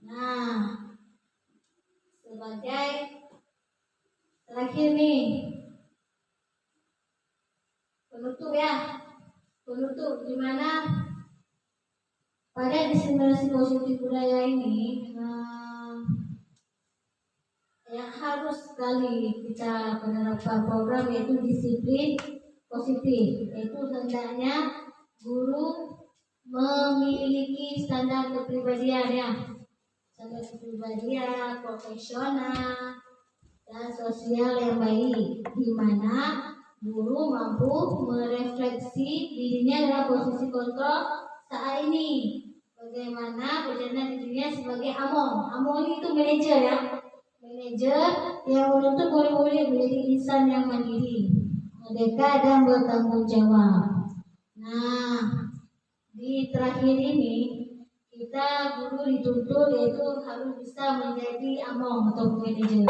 Nah, sebagai terakhir nih, penutup di mana pada diseminasi positif budaya ini yang harus sekali kita menerapkan program yaitu disiplin positif, yaitu hendaknya guru memiliki standar kepribadian ya, standar kepribadian profesional dan sosial yang baik, di mana guru mampu merefleksi dirinya dalam posisi kontrol saat ini, bagaimana berjalan dirinya sebagai among itu manajer ya, manajer yang menuntut murid-murid menjadi insan yang mandiri, merdeka dan bertanggung jawab. Nah, di terakhir ini kita guru dituntut yaitu harus bisa menjadi among atau manajer,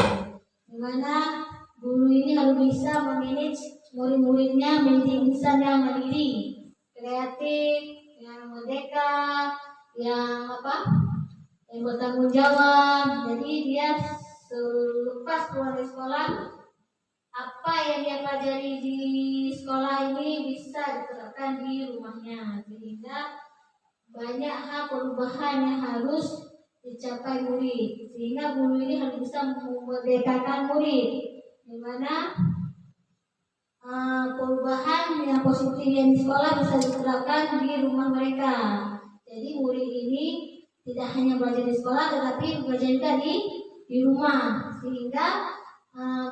di mana guru ini harus bisa memanage murid-muridnya menjadi insan yang mandiri, kreatif, yang merdeka, yang bertanggung jawab. Jadi dia selepas keluar dari sekolah, apa yang dia pelajari di sekolah ini bisa diterapkan di rumahnya, sehingga banyak hal perubahan yang harus dicapai murid, sehingga guru ini harus bisa memerdekakan murid, di mana perubahan yang positif yang di sekolah bisa diterapkan di rumah mereka. Jadi murid ini tidak hanya belajar di sekolah, tetapi belajar juga di rumah, sehingga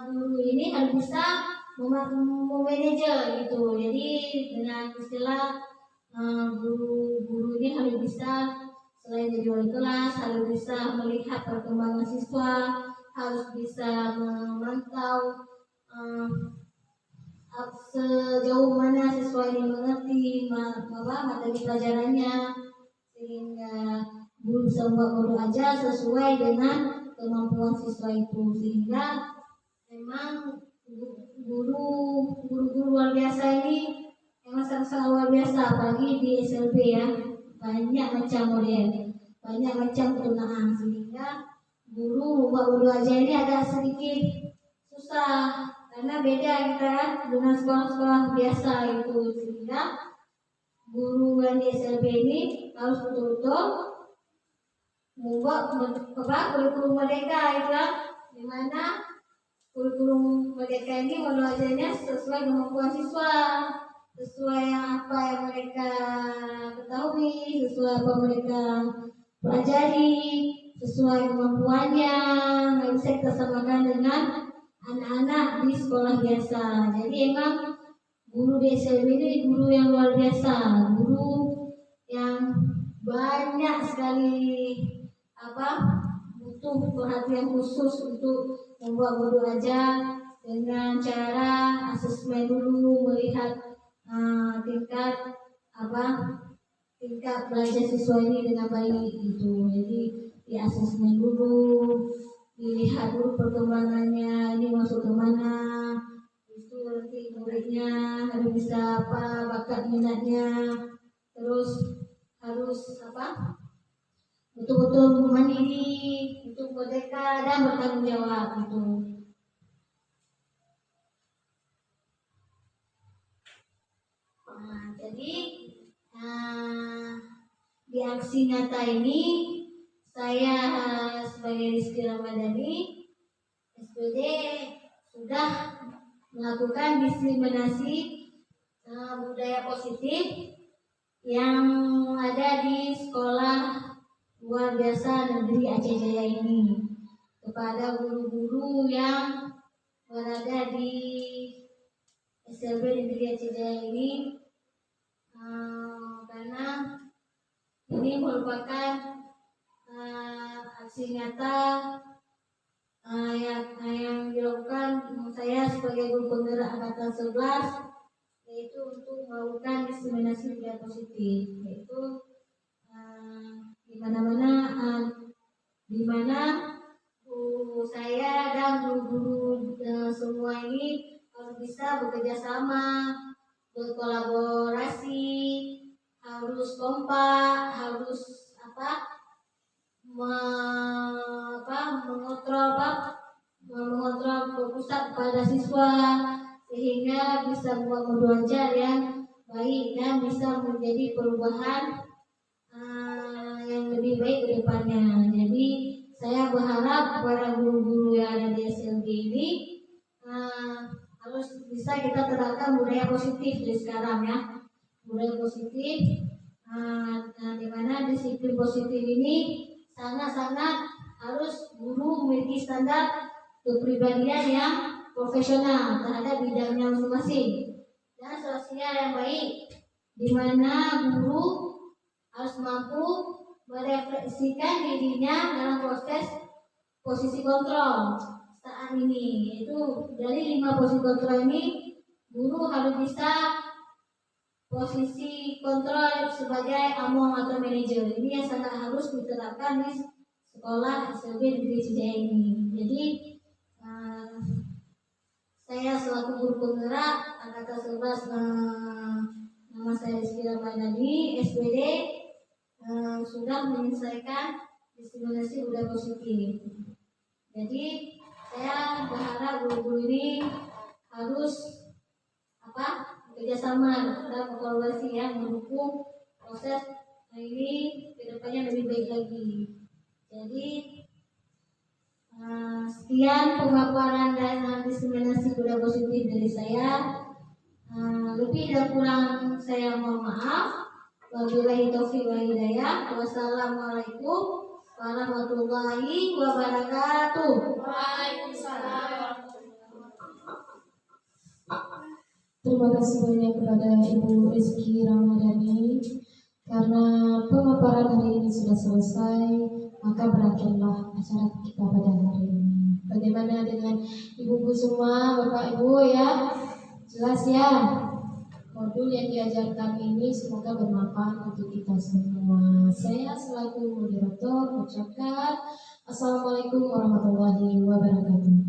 guru ini harus bisa memanajer gitu. Jadi dengan istilah guru ini harus bisa selain jadi wali kelas, harus bisa melihat perkembangan siswa, harus bisa memantau sejauh mana siswa ini mengerti materi pelajarannya, sehingga guru bisa membuat ajar sesuai dengan kemampuan siswa itu, sehingga memang guru-guru luar biasa ini memang sangat luar biasa, apalagi di SLB ya, banyak macam model, banyak macam kegunaan, sehingga guru membuat guru ajar ini agak sedikit susah karena beda kita dengan sekolah-sekolah biasa itu, sehingga guru yang di SLB ini harus betul-betul membuat kurikulum merdeka itu kan, di mana kurikulum merdeka ini belajarnya sesuai kemampuan siswa, sesuai apa yang mereka ketahui, sesuai apa mereka pelajari, sesuai kemampuannya. Nggak bisa kita samakan dengan anak-anak di sekolah biasa. Jadi emang guru di SLB ini guru yang luar biasa, guru yang banyak sekali butuh perhatian khusus untuk membuat guru ajar dengan cara asesmen dulu, melihat tingkat belajar siswa ini dengan baik gitu. Jadi di asesmen dulu, dilihat dulu perkembangannya, ini masuk ke mana, itu nanti tariknya, harus bisa apa bakat minatnya, terus harus apa betul-betul mandiri, untuk merdeka dan bertanggung jawab gitu. Nah, jadi di aksi nyata ini saya sebagai Rizky Ramadhani SPD sudah melakukan diskriminasi budaya positif yang ada di sekolah luar biasa negeri Aceh Jaya ini kepada guru-guru yang berada di SLB negeri Aceh Jaya ini, karena ini merupakan aksi nyata yang dilakukan saya sebagai guru penggerak angkatan 11, yaitu untuk melakukan diskriminasi budaya positif, yaitu di mana guru saya dan guru-guru semua ini harus bisa bekerja sama, berkolaborasi, harus kompak, harus mengontrol berpusat pada siswa sehingga bisa membuat belajar yang baik dan bisa menjadi perubahan yang lebih baik ke depannya. Jadi saya berharap kepada guru-guru yang ada di SLB ini harus bisa kita terapkan budaya positif dari sekarang ya. Budaya positif di mana disiplin positif ini sangat-sangat harus guru memiliki standar kepribadian yang profesional terhadap bidangnya masing-masing dan sosial yang baik, di mana guru harus mampu merefleksikan dirinya dalam proses posisi kontrol saat ini. Yaitu dari 5 posisi kontrol ini, guru harus bisa posisi kontrol sebagai among atau manajer. Ini yang sangat harus diterapkan di sekolah SLB negeri Cijaya ini. Jadi saya selaku guru penggerak angkatan 11, nama saya Rizky Ramadhani SPD, sudah menyelesaikan diskriminasi budaya positif. Jadi saya berharap guru-guru ini harus bekerjasama dan berkolaborasi yang mendukung proses ini kedepannya lebih baik lagi. Jadi sekian pemaparan dan diskriminasi budaya positif dari saya. Lebih dan kurang saya mohon maaf. Wabillahi taufiq wal hidayah. Wassalamualaikum warahmatullahi wabarakatuh. Waalaikumsalam. Terima kasih banyak kepada Ibu Rizky Ramadhani. Karena pemaparan hari ini sudah selesai, maka berakhirlah acara kita pada hari ini. Bagaimana dengan ibu-ibu semua, bapak ibu ya? Jelas ya? Modul yang diajarkan ini semoga bermanfaat untuk kita semua. Saya selaku moderator ucapkan Assalamualaikum warahmatullahi wabarakatuh.